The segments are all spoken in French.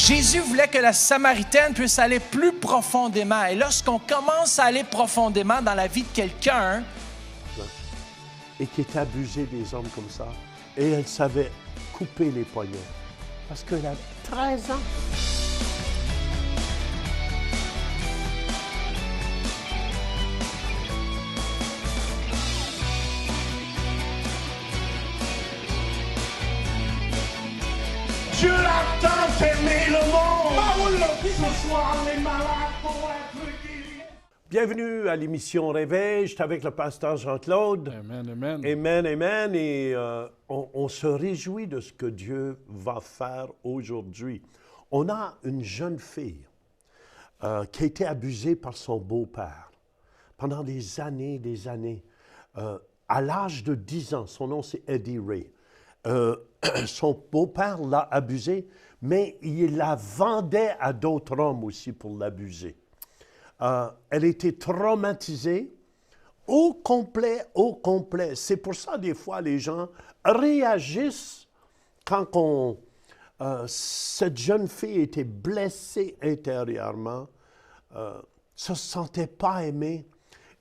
Jésus voulait que la Samaritaine puisse aller plus profondément. Et lorsqu'on commence à aller profondément dans la vie de quelqu'un, et qui était abusée des hommes comme ça, et elle savait couper les poignets, parce qu'elle avait 13 ans. Dieu a tant aimé le monde. Ce soir, les malades vont être guéris. Bienvenue à l'émission Réveil. Je suis avec le pasteur Jean-Claude. Amen, amen. Amen, amen. Et on se réjouit de ce que Dieu va faire aujourd'hui. On a une jeune fille qui a été abusée par son beau-père pendant des années, des années. À l'âge de 10 ans, son nom c'est Eddie Ray. Son beau-père l'a abusée, mais il la vendait à d'autres hommes aussi pour l'abuser. Elle était traumatisée au complet, au complet. C'est pour ça, des fois, les gens réagissent quand cette jeune fille était blessée intérieurement, se sentait pas aimée.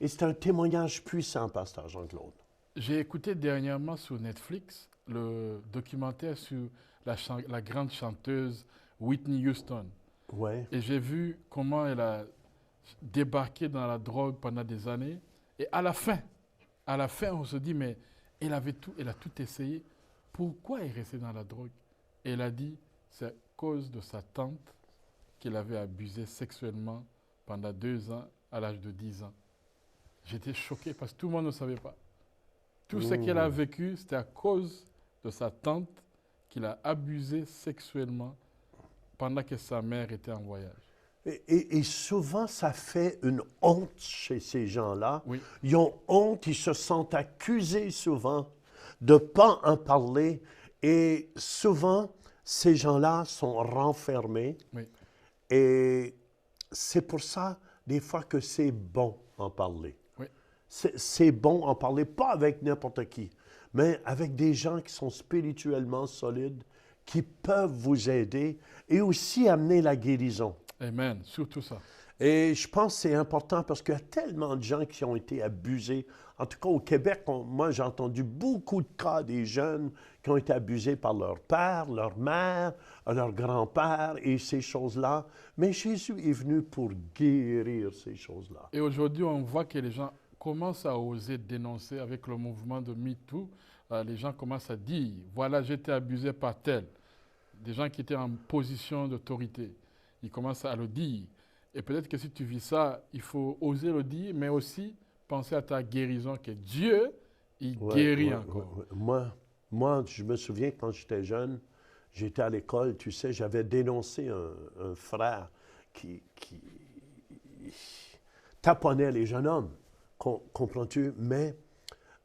Et c'est un témoignage puissant, pasteur Jean-Claude. J'ai écouté dernièrement sur Netflix le documentaire sur la grande chanteuse Whitney Houston. Ouais. Et j'ai vu comment elle a débarqué dans la drogue pendant des années. Et à la fin, on se dit, mais elle a tout essayé. Pourquoi elle est restée dans la drogue? Et elle a dit, c'est à cause de sa tante qu'elle avait abusé sexuellement pendant 2 ans, à l'âge de 10 ans. J'étais choqué parce que tout le monde ne savait pas. Tout ce qu'elle a vécu, c'était à cause de sa tante qu'il a abusé sexuellement pendant que sa mère était en voyage. Et souvent, ça fait une honte chez ces gens-là. Oui. Ils ont honte, ils se sentent accusés souvent de ne pas en parler. Et souvent, ces gens-là sont renfermés. Oui. Et c'est pour ça, des fois, que c'est bon en parler. Oui. C'est bon en parler, pas avec n'importe qui, mais avec des gens qui sont spirituellement solides, qui peuvent vous aider et aussi amener la guérison. Amen, surtout ça. Et je pense que c'est important parce qu'il y a tellement de gens qui ont été abusés. En tout cas, au Québec, moi, j'ai entendu beaucoup de cas des jeunes qui ont été abusés par leur père, leur mère, leur grand-père et ces choses-là. Mais Jésus est venu pour guérir ces choses-là. Et aujourd'hui, on voit que les gens commencent à oser dénoncer avec le mouvement de MeToo. Les gens commencent à dire, voilà, j'ai été abusé par tel. Des gens qui étaient en position d'autorité, ils commencent à le dire. Et peut-être que si tu vis ça, il faut oser le dire, mais aussi penser à ta guérison, que Dieu, il guérit encore. Moi, je me souviens quand j'étais jeune, j'étais à l'école, tu sais, j'avais dénoncé un frère qui taponnait les jeunes hommes, comprends-tu? Mais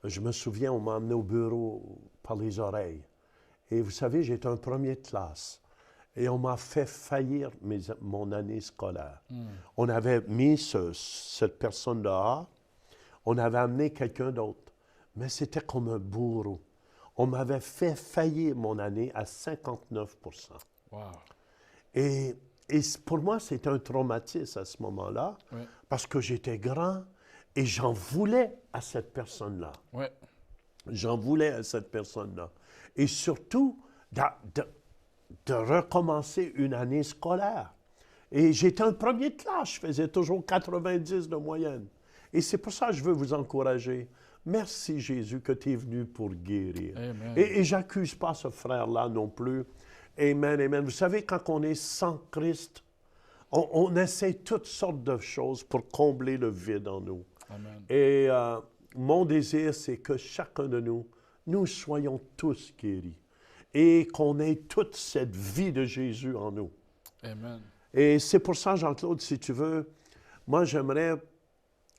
je me souviens, on m'a amené au bureau par les oreilles. Et vous savez, j'étais un premier de classe. Et on m'a fait faillir mon année scolaire. On avait mis cette personne dehors. On avait amené quelqu'un d'autre. Mais c'était comme un bourreau. On m'avait fait faillir mon année à 59%. Wow. Et pour moi, c'était un traumatisme à ce moment-là. Oui. Parce que j'étais grand et j'en voulais à cette personne-là. Ouais. J'en voulais à cette personne-là. Et surtout, de recommencer une année scolaire. Et j'étais un premier de classe, je faisais toujours 90 de moyenne. Et c'est pour ça que je veux vous encourager. Merci Jésus que tu es venu pour guérir. Amen. Et je n'accuse pas ce frère-là non plus. Amen, amen. Vous savez, quand on est sans Christ, on essaie toutes sortes de choses pour combler le vide en nous. Amen. Et mon désir, c'est que chacun de nous soyons tous guéris. Et qu'on ait toute cette vie de Jésus en nous. Amen. Et c'est pour ça, Jean-Claude, si tu veux, moi, j'aimerais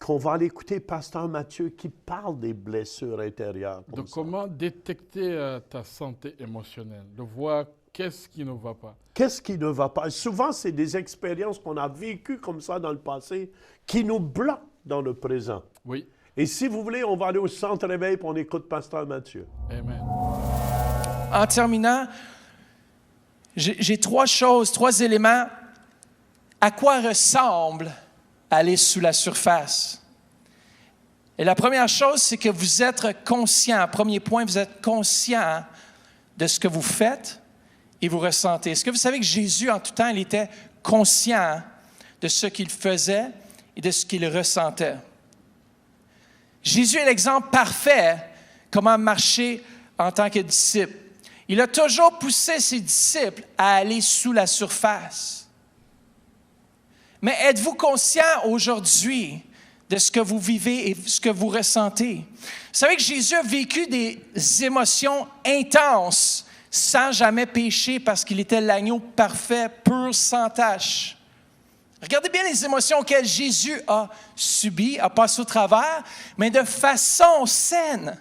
qu'on va aller écouter Pasteur Mathieu qui parle des blessures intérieures. De comment détecter ta santé émotionnelle, de voir qu'est-ce qui ne va pas. Qu'est-ce qui ne va pas? Souvent, c'est des expériences qu'on a vécues comme ça dans le passé qui nous bloquent dans le présent. Oui. Et si vous voulez, on va aller au centre réveil et on écoute Pasteur Mathieu. Amen. En terminant, J'ai trois choses, trois éléments. À quoi ressemble aller sous la surface? Et la première chose, c'est que vous êtes conscient. Premier point, vous êtes conscient de ce que vous faites et vous ressentez. Est-ce que vous savez que Jésus, en tout temps, il était conscient de ce qu'il faisait et de ce qu'il ressentait? Jésus est l'exemple parfait comment marcher en tant que disciple. Il a toujours poussé ses disciples à aller sous la surface. Mais êtes-vous conscient aujourd'hui de ce que vous vivez et ce que vous ressentez? Vous savez que Jésus a vécu des émotions intenses sans jamais pécher parce qu'il était l'agneau parfait, pur, sans tache. Regardez bien les émotions auxquelles Jésus a subi, a passé au travers, mais de façon saine.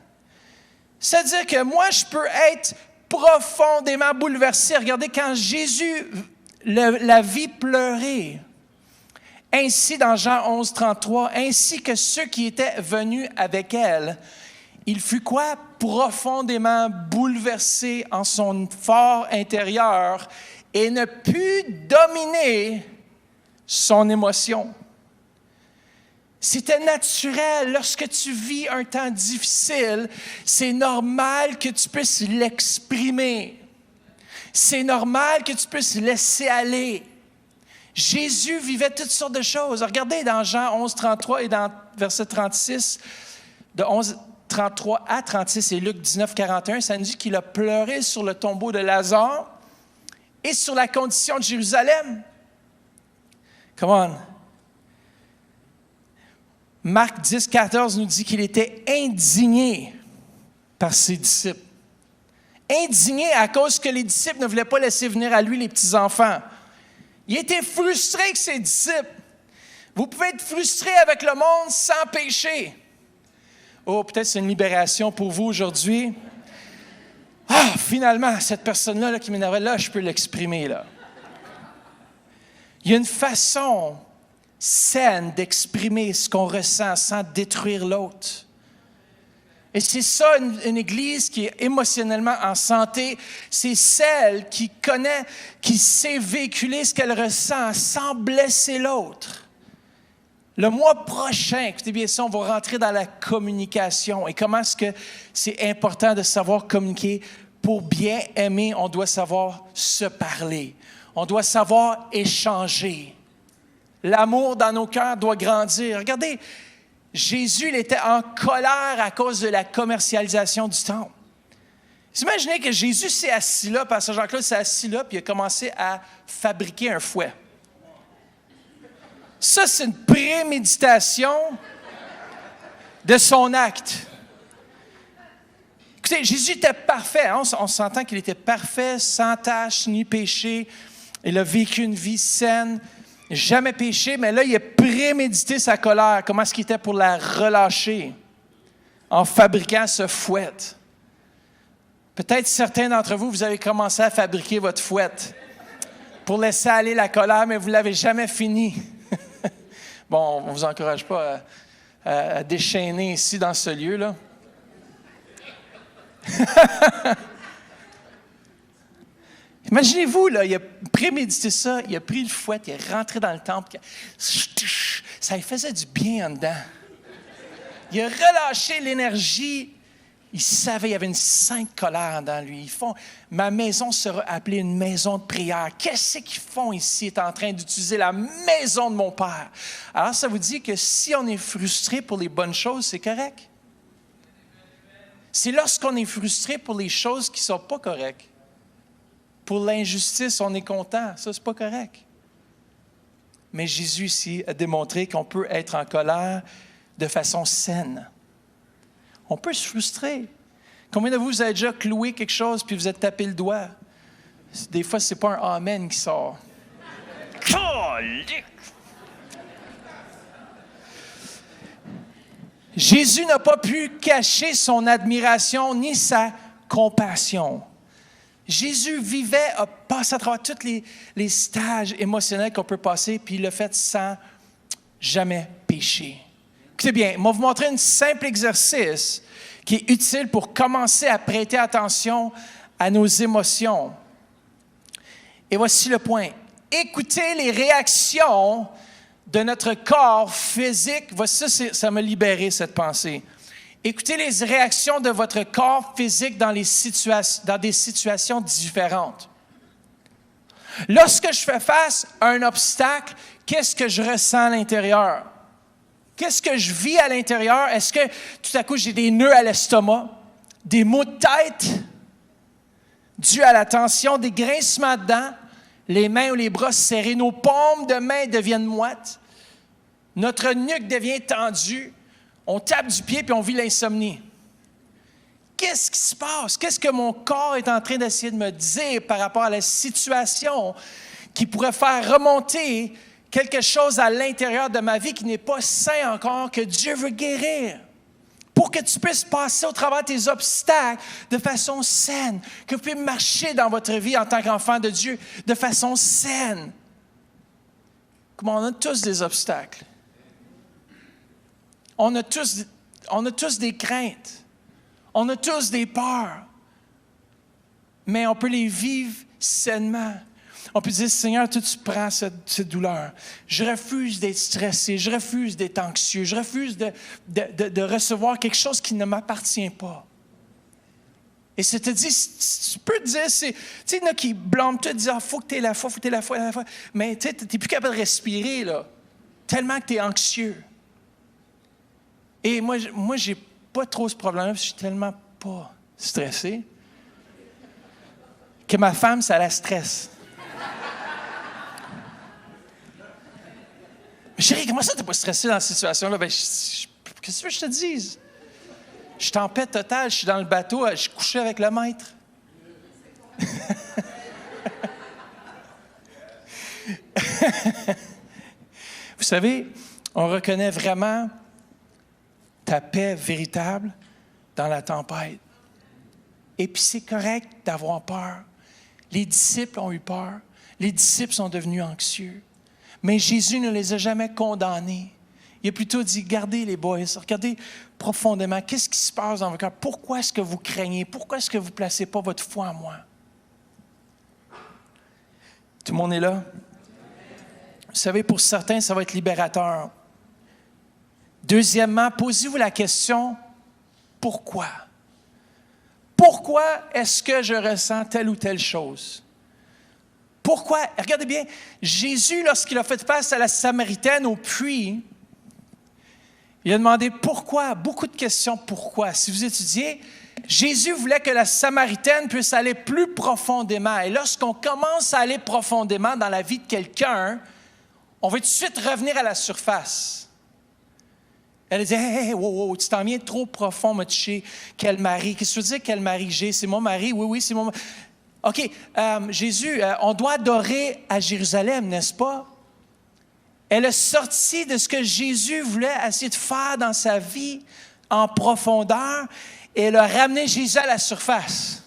C'est-à-dire que moi, je peux être profondément bouleversé. Regardez, quand Jésus la vit pleurer, ainsi dans Jean 11, 33, ainsi que ceux qui étaient venus avec elle, il fut quoi? Profondément bouleversé en son fort intérieur et ne put dominer son émotion. C'était naturel. Lorsque tu vis un temps difficile, c'est normal que tu puisses l'exprimer. C'est normal que tu puisses laisser aller. Jésus vivait toutes sortes de choses. Regardez dans Jean 11, 33 et dans verset 36, de 11, 33 à 36 et Luc 19, 41, ça nous dit qu'il a pleuré sur le tombeau de Lazare et sur la condition de Jérusalem. Come on. Marc 10, 14 nous dit qu'il était indigné par ses disciples. Indigné à cause que les disciples ne voulaient pas laisser venir à lui les petits-enfants. Il était frustré avec ses disciples. Vous pouvez être frustré avec le monde sans péché. Oh, peut-être c'est une libération pour vous aujourd'hui. Ah, finalement, cette personne-là là, qui m'énervait, là, je peux l'exprimer, là. Il y a une façon saine d'exprimer ce qu'on ressent sans détruire l'autre. Et c'est ça, une Église qui est émotionnellement en santé, c'est celle qui connaît, qui sait véhiculer ce qu'elle ressent sans blesser l'autre. Le mois prochain, écoutez bien ça, on va rentrer dans la communication. Et comment est-ce que c'est important de savoir communiquer? Pour bien aimer, on doit savoir se parler. On doit savoir échanger. L'amour dans nos cœurs doit grandir. Regardez, Jésus il était en colère à cause de la commercialisation du temple. Imaginez que Jésus s'est assis là, Pasteur Jean-Claude s'est assis là, puis il a commencé à fabriquer un fouet. Ça, c'est une préméditation de son acte. Écoutez, Jésus était parfait. Hein? On s'entend qu'il était parfait, sans tache ni péché. Il a vécu une vie saine, jamais péché, mais là, il a prémédité sa colère. Comment est-ce qu'il était pour la relâcher en fabriquant ce fouet? Peut-être certains d'entre vous, vous avez commencé à fabriquer votre fouet pour laisser aller la colère, mais vous ne l'avez jamais fini. Bon, on ne vous encourage pas à déchaîner ici dans ce lieu-là. Imaginez-vous, là, il a prémédité ça, il a pris le fouet, il est rentré dans le temple, ça lui faisait du bien en dedans. Il a relâché l'énergie, il savait, il y avait une sainte colère dans lui. Ils font, ma maison sera appelée une maison de prière. Qu'est-ce qu'ils font ici? Ils sont en train d'utiliser la maison de mon Père. Alors, ça vous dit que si on est frustré pour les bonnes choses, c'est correct. C'est lorsqu'on est frustré pour les choses qui ne sont pas correctes. Pour l'injustice, on est content. Ça, c'est pas correct. Mais Jésus ici a démontré qu'on peut être en colère de façon saine. On peut se frustrer. Combien de vous avez déjà cloué quelque chose puis vous êtes tapé le doigt? Des fois, ce n'est pas un « amen » qui sort. Jésus n'a pas pu cacher son admiration ni sa compassion. Jésus vivait, a passé à travers tous les stages émotionnels qu'on peut passer, puis il l'a fait sans jamais pécher. Écoutez bien, je vais vous montrer un simple exercice qui est utile pour commencer à prêter attention à nos émotions. Et voici le point. Écoutez les réactions de notre corps physique. Voici ça m'a libéré, cette pensée. Écoutez les réactions de votre corps physique dans des situations différentes. Lorsque je fais face à un obstacle, qu'est-ce que je ressens à l'intérieur? Qu'est-ce que je vis à l'intérieur? Est-ce que tout à coup j'ai des nœuds à l'estomac, des maux de tête dus à la tension, des grincements de dents, les mains ou les bras serrés, nos paumes de main deviennent moites, notre nuque devient tendue, on tape du pied puis on vit l'insomnie. Qu'est-ce qui se passe? Qu'est-ce que mon corps est en train d'essayer de me dire par rapport à la situation qui pourrait faire remonter quelque chose à l'intérieur de ma vie qui n'est pas sain encore, que Dieu veut guérir? Pour que tu puisses passer au travers de tes obstacles de façon saine, que vous puissiez marcher dans votre vie en tant qu'enfant de Dieu de façon saine. Comme on a tous des obstacles. On a tous des craintes. On a tous des peurs. Mais on peut les vivre sainement. On peut dire, Seigneur, toi, tu prends cette douleur. Je refuse d'être stressé. Je refuse d'être anxieux. Je refuse de recevoir quelque chose qui ne m'appartient pas. Et ça te dit, tu peux te dire, tu sais, il y en a qui blâment, te disent, faut que tu aies la foi, faut que tu aies la foi, la foi. Mais tu n'es plus capable de respirer, là. Tellement que tu es anxieux. Et moi, j'ai pas trop ce problème, parce que je suis tellement pas stressé que ma femme, ça la stresse. Mais chérie, comment ça, t'es pas stressé dans cette situation-là? Ben, qu'est-ce que tu veux que je te dise? Je suis en paix totale, je suis dans le bateau, je suis couché avec le maître. Vous savez, on reconnaît vraiment ta paix véritable dans la tempête. Et puis c'est correct d'avoir peur. Les disciples ont eu peur. Les disciples sont devenus anxieux. Mais Jésus ne les a jamais condamnés. Il a plutôt dit, regardez les boys, regardez profondément, qu'est-ce qui se passe dans votre cœur? Pourquoi est-ce que vous craignez? Pourquoi est-ce que vous ne placez pas votre foi en moi? Tout le monde est là? Vous savez, pour certains, ça va être libérateur. Deuxièmement, posez-vous la question, pourquoi? Pourquoi est-ce que je ressens telle ou telle chose? Pourquoi? Regardez bien, Jésus, lorsqu'il a fait face à la Samaritaine au puits, il a demandé pourquoi, beaucoup de questions pourquoi. Si vous étudiez, Jésus voulait que la Samaritaine puisse aller plus profondément. Et lorsqu'on commence à aller profondément dans la vie de quelqu'un, on va tout de suite revenir à la surface. Elle a dit, hey, wow, tu t'en viens trop profond, me toucher. Quel mari? Qu'est-ce que tu veux dire, quel mari j'ai? C'est mon mari? Oui, c'est mon mari. OK, Jésus, on doit adorer à Jérusalem, n'est-ce pas? Elle est sortie de ce que Jésus voulait essayer de faire dans sa vie en profondeur et elle a ramené Jésus à la surface.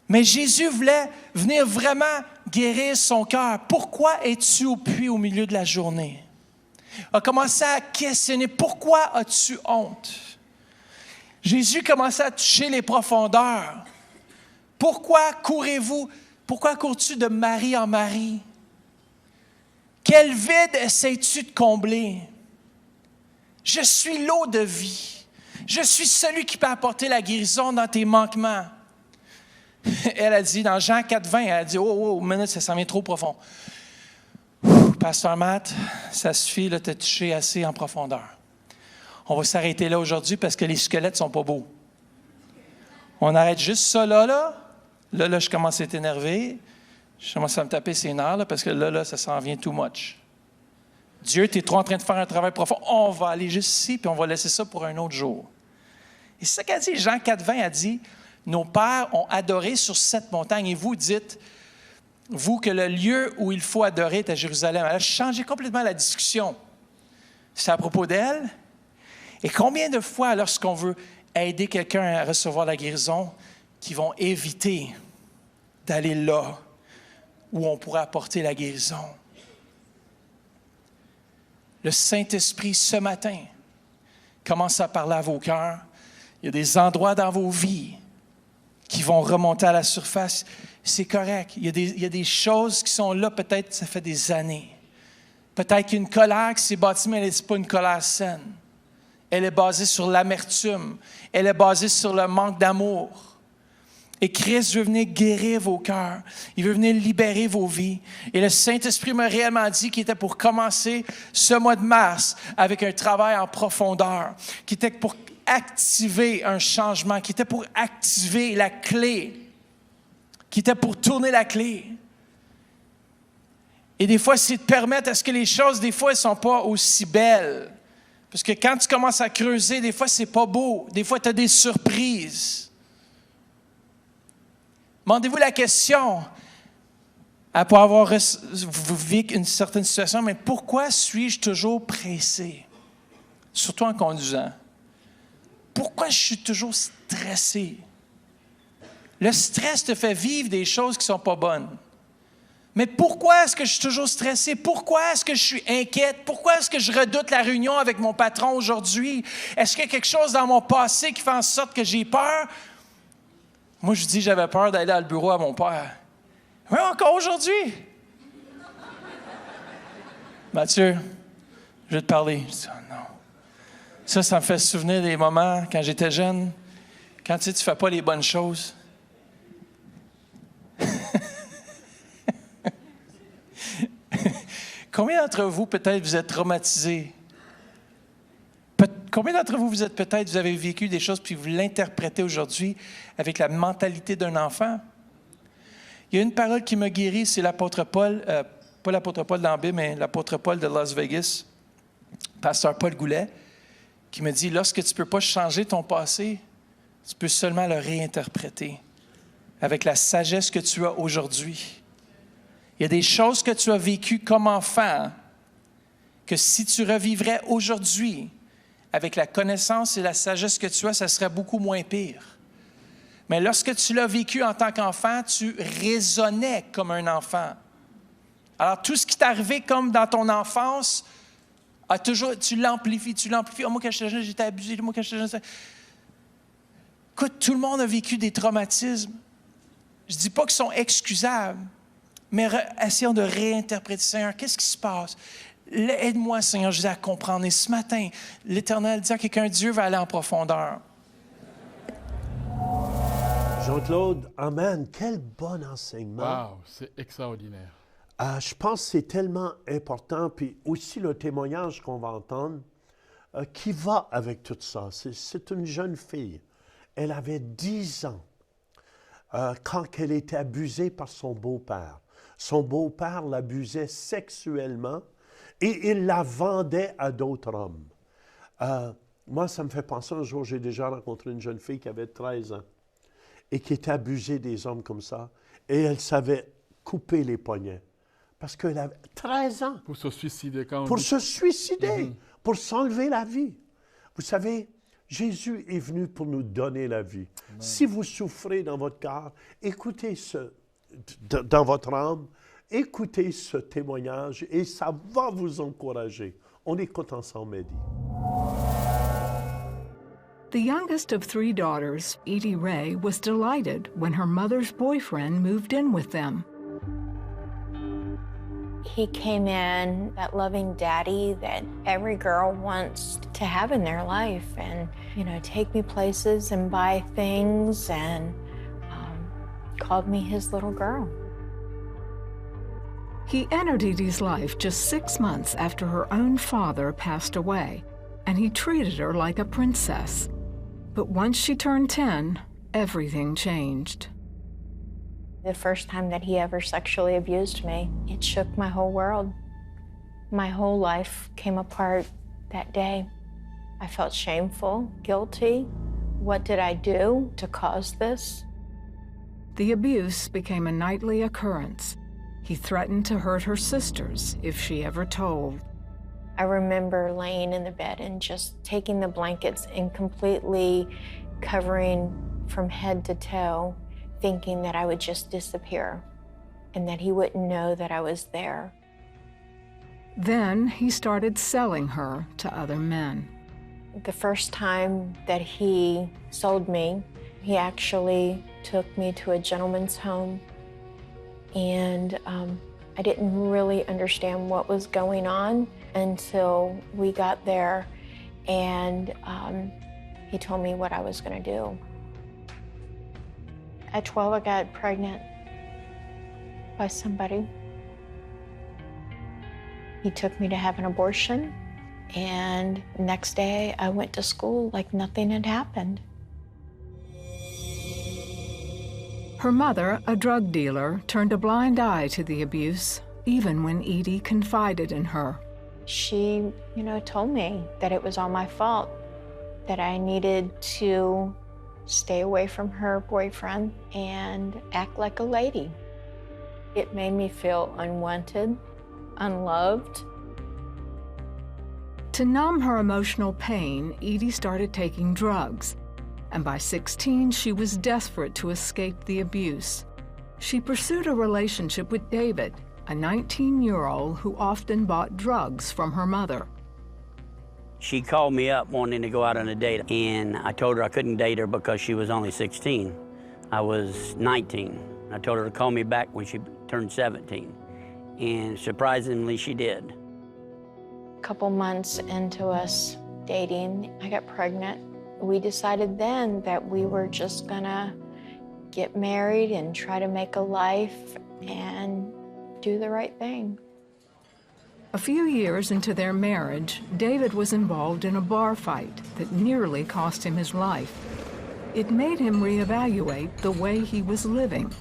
Mais Jésus voulait venir vraiment guérir son cœur. Pourquoi es-tu au puits au milieu de la journée? A commencé à questionner, pourquoi as-tu honte? Jésus commençait à toucher les profondeurs. Pourquoi courez-vous? Pourquoi cours-tu de mari en mari? Quel vide essaies-tu de combler? Je suis l'eau de vie. Je suis celui qui peut apporter la guérison dans tes manquements. Elle a dit, dans Jean 4,20, elle a dit, oh, minute, ça s'en vient trop profond. Pasteur Matt, ça suffit, là, t'as touché assez en profondeur. On va s'arrêter là aujourd'hui parce que les squelettes sont pas beaux. On arrête juste ça là. Là, je commence à être énervé. Je commence à me taper ses nerfs, là, parce que là, ça s'en vient too much. Dieu, tu es trop en train de faire un travail profond. On va aller juste ici, puis on va laisser ça pour un autre jour. Et c'est ça qu'a dit Jean 4,20, a dit, nos pères ont adoré sur cette montagne, et vous dites, vous, que le lieu où il faut adorer est à Jérusalem. Elle a changé complètement la discussion. C'est à propos d'elle. Et combien de fois, lorsqu'on veut aider quelqu'un à recevoir la guérison, qui vont éviter d'aller là où on pourrait apporter la guérison? Le Saint-Esprit, ce matin, commence à parler à vos cœurs. Il y a des endroits dans vos vies qui vont remonter à la surface. C'est correct. Il y a des choses qui sont là, peut-être ça fait des années. Peut-être qu'il y a une colère qui s'est bâtie, mais ce n'est pas une colère saine. Elle est basée sur l'amertume. Elle est basée sur le manque d'amour. Et Christ veut venir guérir vos cœurs. Il veut venir libérer vos vies. Et le Saint-Esprit m'a réellement dit qu'il était pour commencer ce mois de mars avec un travail en profondeur, qui était pour activer un changement, qui était pour activer la clé, qui était pour tourner la clé. Et des fois, c'est de permettre à ce que les choses, des fois, elles ne sont pas aussi belles. Parce que quand tu commences à creuser, des fois, c'est pas beau. Des fois, tu as des surprises. Demandez-vous la question, après avoir vécu une certaine situation, mais pourquoi suis-je toujours pressé? Surtout en conduisant. Pourquoi je suis toujours stressé? Le stress te fait vivre des choses qui ne sont pas bonnes. Mais pourquoi est-ce que je suis toujours stressé? Pourquoi est-ce que je suis inquiète? Pourquoi est-ce que je redoute la réunion avec mon patron aujourd'hui? Est-ce qu'il y a quelque chose dans mon passé qui fait en sorte que j'ai peur? Moi, je dis, j'avais peur d'aller au bureau à mon père. Oui, encore aujourd'hui. Mathieu, je vais te parler. Je dis, oh non. Ça me fait souvenir des moments quand j'étais jeune, quand tu sais, tu ne fais pas les bonnes choses. Combien d'entre vous, peut-être, vous êtes traumatisés? Combien d'entre vous, vous avez vécu des choses puis vous l'interprétez aujourd'hui avec la mentalité d'un enfant? Il y a une parole qui m'a guéri, c'est l'apôtre Paul, pas l'apôtre Paul d'Ambé, mais l'apôtre Paul de Las Vegas, pasteur Paul Goulet, qui me dit, lorsque tu ne peux pas changer ton passé, tu peux seulement le réinterpréter avec la sagesse que tu as aujourd'hui. Il y a des choses que tu as vécues comme enfant que si tu revivrais aujourd'hui, avec la connaissance et la sagesse que tu as, ça serait beaucoup moins pire. Mais lorsque tu l'as vécu en tant qu'enfant, tu raisonnais comme un enfant. Alors, tout ce qui t'est arrivé comme dans ton enfance, tu l'amplifies. Oh, moi, quand j'étais jeune, j'étais abusé. Moi, quand j'étais jeune, écoute, tout le monde a vécu des traumatismes. Je ne dis pas qu'ils sont excusables, mais essayons de réinterpréter. Seigneur, qu'est-ce qui se passe? Aide-moi, Seigneur Jésus, à comprendre. Et ce matin, l'Éternel dit à quelqu'un, Dieu va aller en profondeur. Jean-Claude, amen. Quel bon enseignement. Wow, c'est extraordinaire. Je pense que c'est tellement important. Puis aussi le témoignage qu'on va entendre qui va avec tout ça. C'est une jeune fille. Elle avait 10 ans quand elle était abusée par son beau-père. Son beau-père l'abusait sexuellement et il la vendait à d'autres hommes. Moi, ça me fait penser, un jour, j'ai déjà rencontré une jeune fille qui avait 13 ans et qui était abusée des hommes comme ça. Et elle savait couper les poignets. Parce qu'elle avait 13 ans. Pour se suicider quand Pour se suicider, pour s'enlever la vie. Vous savez, Jésus est venu pour nous donner la vie. Amen. Si vous souffrez dans votre cœur, écoutez dans votre âme, écoutez ce témoignage et ça va vous encourager. On écoute ensemble, Eddie. The youngest of 3 daughters, Edie Ray, was delighted when her mother's boyfriend moved in with them. He came in, that loving daddy that every girl wants to have in their life, and, take me places and buy things, and called me his little girl. He entered Edie's life just 6 months after her own father passed away, and he treated her like a princess. But once she turned 10, everything changed. The first time that he ever sexually abused me, it shook my whole world. My whole life came apart that day. I felt shameful, guilty. What did I do to cause this? The abuse became a nightly occurrence. He threatened to hurt her sisters if she ever told. I remember laying in the bed and just taking the blankets and completely covering from head to toe, thinking that I would just disappear and that he wouldn't know that I was there. Then he started selling her to other men. The first time that he sold me, he actually took me to a gentleman's home, and I didn't really understand what was going on until we got there, and he told me what I was going to do. At 12, I got pregnant by somebody. He took me to have an abortion, and next day I went to school like nothing had happened. Her mother, a drug dealer, turned a blind eye to the abuse, even when Edie confided in her. She, told me that it was all my fault, that I needed to stay away from her boyfriend and act like a lady. It made me feel unwanted, unloved. To numb her emotional pain, Edie started taking drugs, and by 16, she was desperate to escape the abuse. She pursued a relationship with David, a 19-year-old who often bought drugs from her mother. She called me up wanting to go out on a date, and I told her I couldn't date her because she was only 16. I was 19. I told her to call me back when she turned 17, and surprisingly, she did. A couple months into us dating, I got pregnant. We decided then that we were just gonna get married and try to make a life and do the right thing. A few years into their marriage, David was involved in a bar fight that nearly cost him his life. It made him reevaluate the way he was living.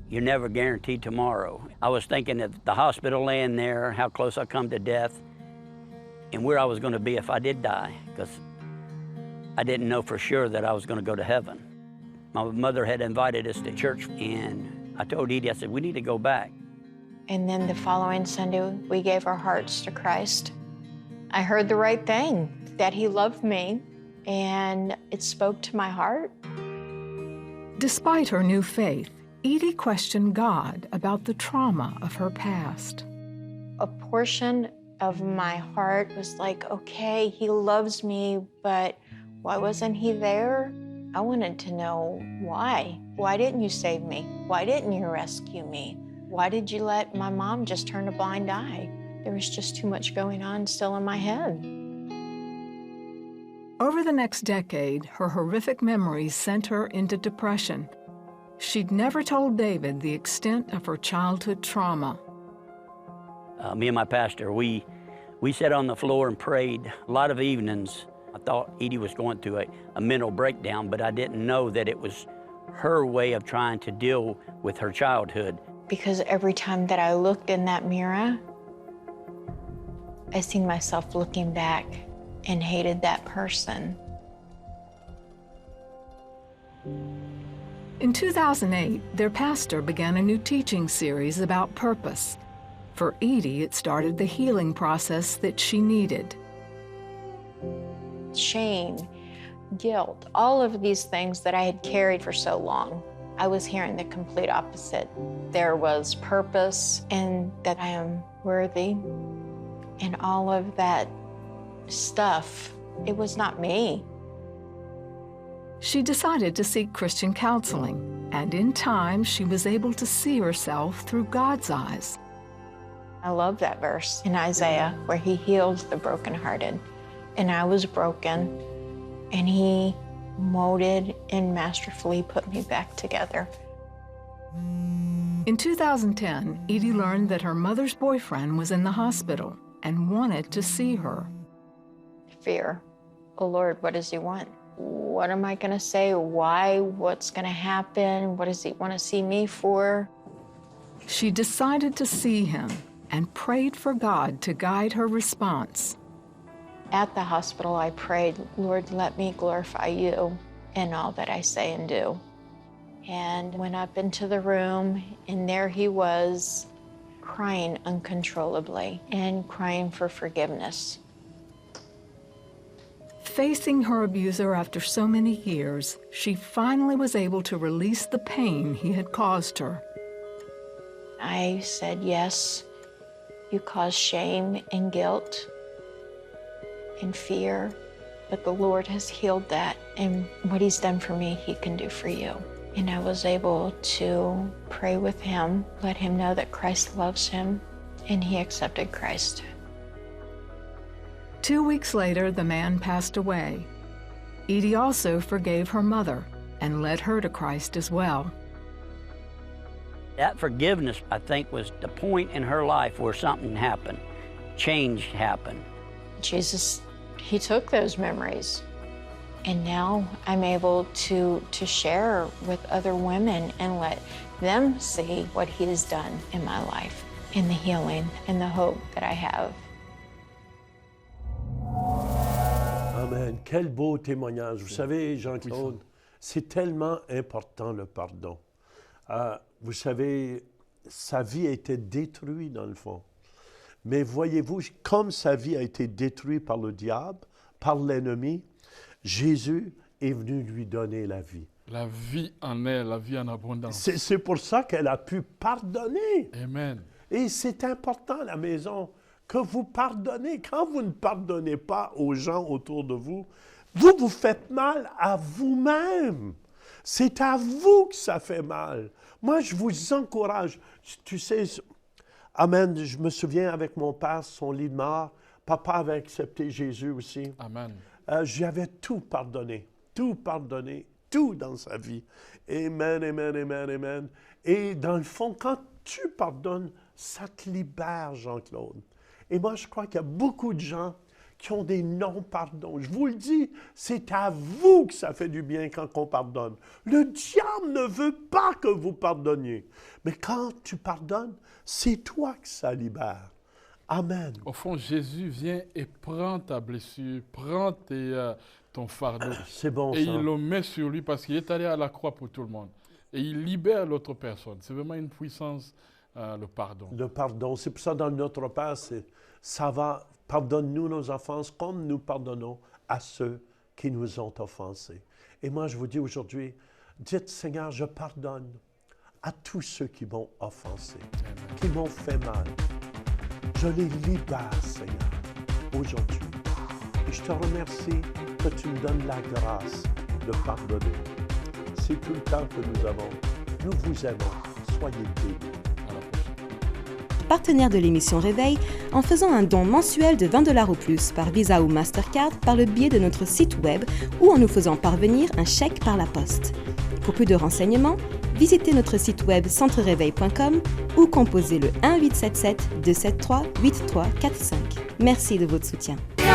You're never guaranteed tomorrow. I was thinking of the hospital laying there, how close I come to death, and where I was going to be if I did die, because I didn't know for sure that I was going to go to heaven. My mother had invited us to church, and I told Edie, I said, we need to go back. And then the following Sunday, we gave our hearts to Christ. I heard the right thing, that he loved me, and it spoke to my heart. Despite her new faith, Edie questioned God about the trauma of her past. A portion of my heart was like, okay, he loves me, but why wasn't he there? I wanted to know why. Why didn't you save me? Why didn't you rescue me? Why did you let my mom just turn a blind eye? There was just too much going on still in my head. Over the next decade, her horrific memories sent her into depression. She'd never told David the extent of her childhood trauma. Me and my pastor, we sat on the floor and prayed a lot of evenings. I thought Edie was going through a mental breakdown, but I didn't know that it was her way of trying to deal with her childhood. Because every time that I looked in that mirror, I seen myself looking back and hated that person. In 2008, their pastor began a new teaching series about purpose. For Edie, it started the healing process that she needed. Shame, guilt, all of these things that I had carried for so long, I was hearing the complete opposite. There was purpose and that I am worthy, and all of that stuff, it was not me. She decided to seek Christian counseling, and in time, she was able to see herself through God's eyes. I love that verse in Isaiah where he heals the brokenhearted. And I was broken, and he molded and masterfully put me back together. In 2010, Edie learned that her mother's boyfriend was in the hospital and wanted to see her. Fear. Oh, Lord, what does he want? What am I going to say? Why? What's going to happen? What does he want to see me for? She decided to see him and prayed for God to guide her response. At the hospital, I prayed, Lord, let me glorify you in all that I say and do. And went up into the room, and there he was, crying uncontrollably and crying for forgiveness. Facing her abuser after so many years, she finally was able to release the pain he had caused her. I said, yes, you caused shame and guilt and fear, but the Lord has healed that, and what he's done for me, he can do for you. And I was able to pray with him, let him know that Christ loves him, and he accepted Christ. 2 weeks later, the man passed away. Edie also forgave her mother and led her to Christ as well. That forgiveness, I think, was the point in her life where something happened, change happened. Jesus, he took those memories. And now I'm able to share with other women and let them see what he has done in my life, and the healing and the hope that I have. Amen. Quel beau témoignage. Vous savez, Jean-Claude, c'est tellement important le pardon. Vous savez, sa vie a été détruite dans le fond. Mais voyez-vous, comme sa vie a été détruite par le diable, par l'ennemi, Jésus est venu lui donner la vie. La vie en elle, la vie en abondance. C'est pour ça qu'elle a pu pardonner. Amen. Et c'est important à la maison que vous pardonnez. Quand vous ne pardonnez pas aux gens autour de vous, vous vous faites mal à vous-même. C'est à vous que ça fait mal. Moi, je vous encourage. Tu sais, amen, je me souviens avec mon père, son lit de mort, papa avait accepté Jésus aussi. Amen. J'avais tout pardonné, tout dans sa vie. Amen, amen, amen, amen. Et dans le fond, quand tu pardonnes, ça te libère, Jean-Claude. Et moi, je crois qu'il y a beaucoup de gens qui ont des non-pardons. Je vous le dis, c'est à vous que ça fait du bien quand on pardonne. Le diable ne veut pas que vous pardonniez. Mais quand tu pardonnes, c'est toi que ça libère. Amen. Au fond, Jésus vient et prend ta blessure, prend ton fardeau. C'est bon, et ça. il le met sur lui parce qu'il est allé à la croix pour tout le monde. Et il libère l'autre personne. C'est vraiment une puissance, le pardon. Le pardon. C'est pour ça, dans notre Père, ça va, pardonne-nous nos offenses comme nous pardonnons à ceux qui nous ont offensés. Et moi, je vous dis aujourd'hui, dites, Seigneur, je pardonne à tous ceux qui m'ont offensé, qui m'ont fait mal. Je les libère, Seigneur, aujourd'hui. Et je te remercie que tu me donnes la grâce de pardonner. C'est tout le temps que nous avons. Nous vous aimons. Soyez bénis. Partenaire de l'émission Réveil en faisant un don mensuel de 20 $ ou plus par Visa ou Mastercard par le biais de notre site web ou en nous faisant parvenir un chèque par la poste. Pour plus de renseignements, visitez notre site web centreréveil.com ou composez le 1-877-273-8345. Merci de votre soutien. We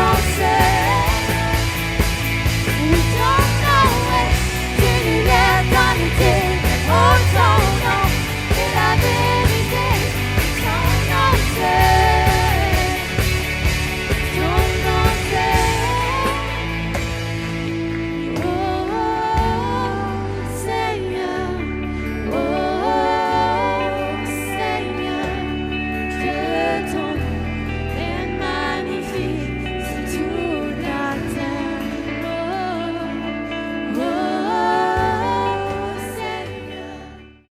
don't know it, didn't let